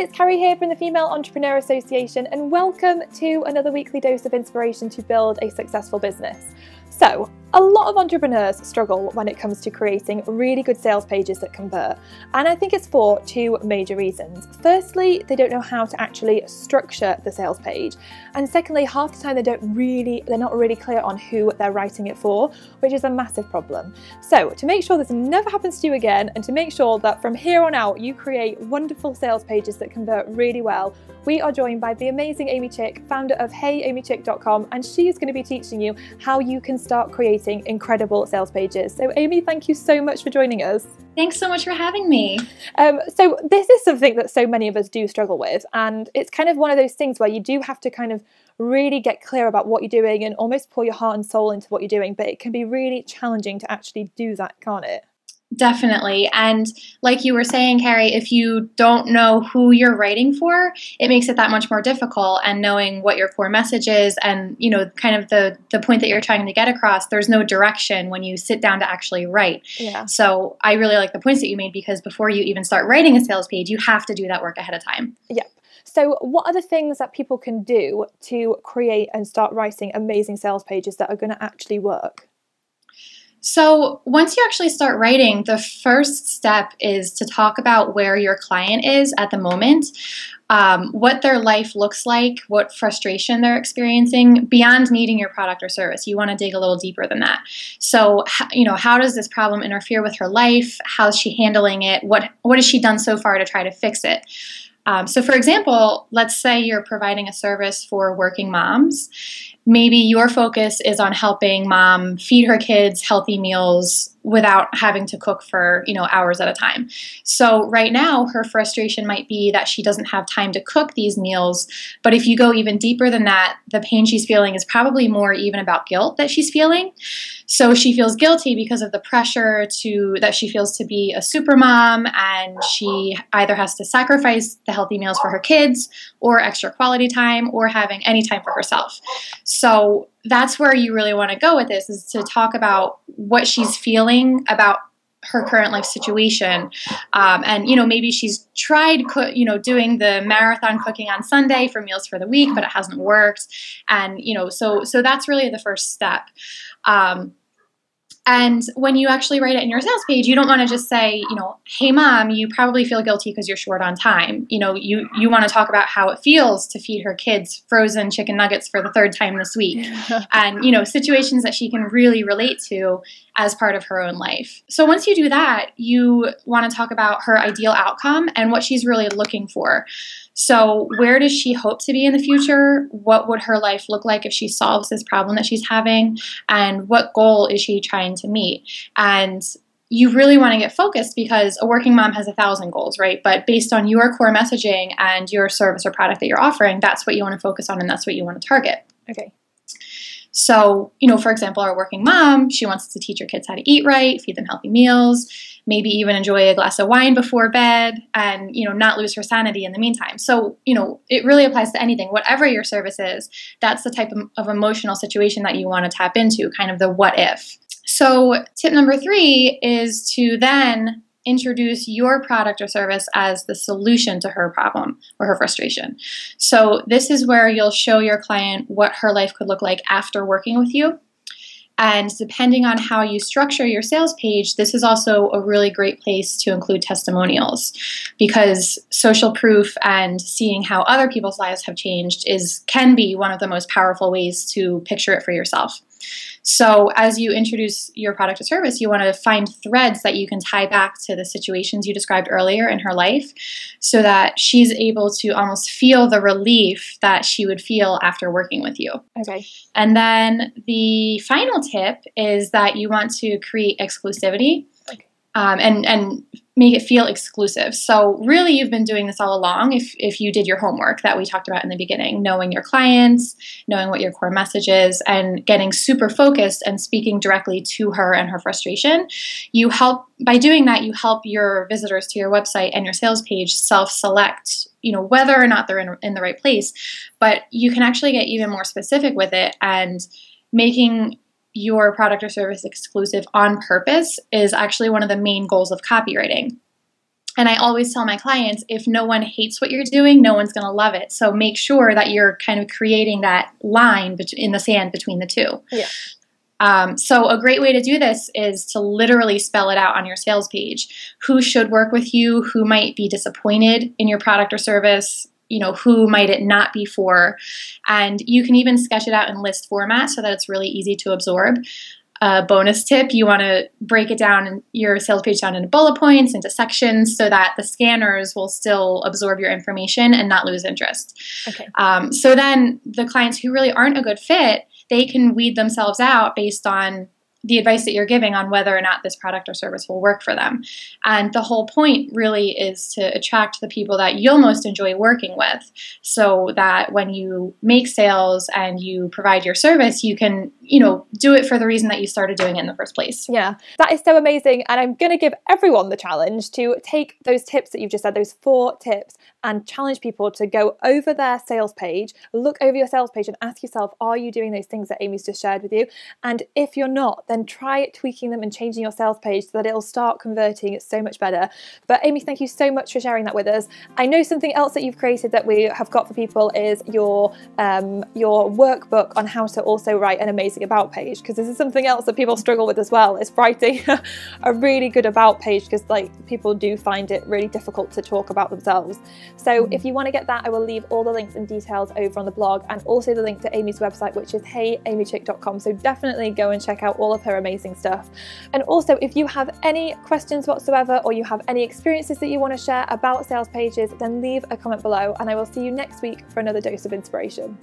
it's Carrie here from the Female Entrepreneur Association, and welcome to another weekly dose of inspiration to build a successful business. So, a lot of entrepreneurs struggle when it comes to creating really good sales pages that convert, and I think it's for two major reasons. Firstly, they don't know how to actually structure the sales page, and secondly, half the time they're not really clear on who they're writing it for, which is a massive problem. So, to make sure this never happens to you again, and to make sure that from here on out you create wonderful sales pages that convert really well, we are joined by the amazing Amy Chick, founder of HeyAmyChick.com, and she's going to be teaching you how you can start creating incredible sales pages. So Amy, thank you so much for joining us. Thanks so much for having me. So this is something that so many of us do struggle with, and it's kind of one of those things where you do have to kind of really get clear about what you're doing and almost pour your heart and soul into what you're doing, but it can be really challenging to actually do that, can't it? Definitely. And like you were saying, Carrie, if you don't know who you're writing for, it makes it that much more difficult. And knowing what your core message is and, kind of the point that you're trying to get across, there's no direction when you sit down to actually write. Yeah. So I really like the points that you made, because before you even start writing a sales page, you have to do that work ahead of time. Yeah. So what are the things that people can do to create and start writing amazing sales pages that are going to actually work? So once you actually start writing, the first step is to talk about where your client is at the moment, what their life looks like, what frustration they're experiencing beyond needing your product or service. You want to dig a little deeper than that. So, how does this problem interfere with her life? How's she handling it? What has she done so far to try to fix it? So for example, let's say you're providing a service for working moms. Maybe your focus is on helping mom feed her kids healthy meals without having to cook for, hours at a time. So right now, her frustration might be that she doesn't have time to cook these meals. But if you go even deeper than that, the pain she's feeling is probably more even about guilt that she's feeling. So she feels guilty because of the pressure that she feels to be a super mom, and she either has to sacrifice the healthy meals for her kids or extra quality time or having any time for herself. So that's where you really want to go with this, is to talk about what she's feeling about her current life situation. And, maybe she's tried, doing the marathon cooking on Sunday for Meals for the Week, but it hasn't worked. And, so that's really the first step. And when you actually write it in your sales page, you don't want to just say, hey, mom, you probably feel guilty because you're short on time. You want to talk about how it feels to feed her kids frozen chicken nuggets for the third time this week. And, situations that she can really relate to as part of her own life. So once you do that, you want to talk about her ideal outcome and what she's really looking for. So where does she hope to be in the future? What would her life look like if she solves this problem that she's having? And what goal is she trying to meet? And you really want to get focused, because a working mom has 1,000 goals, right? But based on your core messaging and your service or product that you're offering, that's what you want to focus on, and that's what you want to target. Okay. So, for example, our working mom, she wants to teach her kids how to eat right, feed them healthy meals, maybe even enjoy a glass of wine before bed, and, not lose her sanity in the meantime. So, it really applies to anything. Whatever your service is, that's the type of emotional situation that you want to tap into, kind of the what if. So tip number 3 is to then introduce your product or service as the solution to her problem or her frustration. So this is where you'll show your client what her life could look like after working with you. And depending on how you structure your sales page, this is also a really great place to include testimonials, because social proof and seeing how other people's lives have changed can be one of the most powerful ways to picture it for yourself. So as you introduce your product or service, you want to find threads that you can tie back to the situations you described earlier in her life, so that she's able to almost feel the relief that she would feel after working with you. Okay. And then the final tip is that you want to create exclusivity. Okay. And make it feel exclusive. So really, you've been doing this all along if you did your homework that we talked about in the beginning, knowing your clients, knowing what your core message is, and getting super focused and speaking directly to her and her frustration. By doing that, you help your visitors to your website and your sales page self-select, whether or not they're in the right place. But you can actually get even more specific with it, and making your product or service exclusive on purpose is actually one of the main goals of copywriting. And I always tell my clients, if no one hates what you're doing, no one's going to love it. So make sure that you're kind of creating that line in the sand between the two. Yeah. So a great way to do this is to literally spell it out on your sales page. Who should work with you? Who might be disappointed in your product or service? Who might it not be for? And you can even sketch it out in list format so that it's really easy to absorb. Bonus tip, you want to break it down in your sales page down into bullet points, into sections, so that the scanners will still absorb your information and not lose interest. Okay. So then the clients who really aren't a good fit, they can weed themselves out based on the advice that you're giving on whether or not this product or service will work for them. And the whole point really is to attract the people that you'll most enjoy working with, so that when you make sales and you provide your service, you can, do it for the reason that you started doing it in the first place. Yeah, that is so amazing. And I'm going to give everyone the challenge to take those tips that you've just said, those 4 tips, and challenge people to go over their sales page, look over your sales page and ask yourself, are you doing those things that Amy's just shared with you? And if you're not, then try tweaking them and changing your sales page so that it'll start converting so much better. But Amy, thank you so much for sharing that with us. I know something else that you've created that we have got for people is your workbook on how to also write an amazing about page, because this is something else that people struggle with as well, is writing a really good about page, because people do find it really difficult to talk about themselves. So if you want to get that, I will leave all the links and details over on the blog, and also the link to Amy's website, which is heyamychick.com. So definitely go and check out all of her amazing stuff. And also, if you have any questions whatsoever, or you have any experiences that you want to share about sales pages, then leave a comment below, and I will see you next week for another dose of inspiration.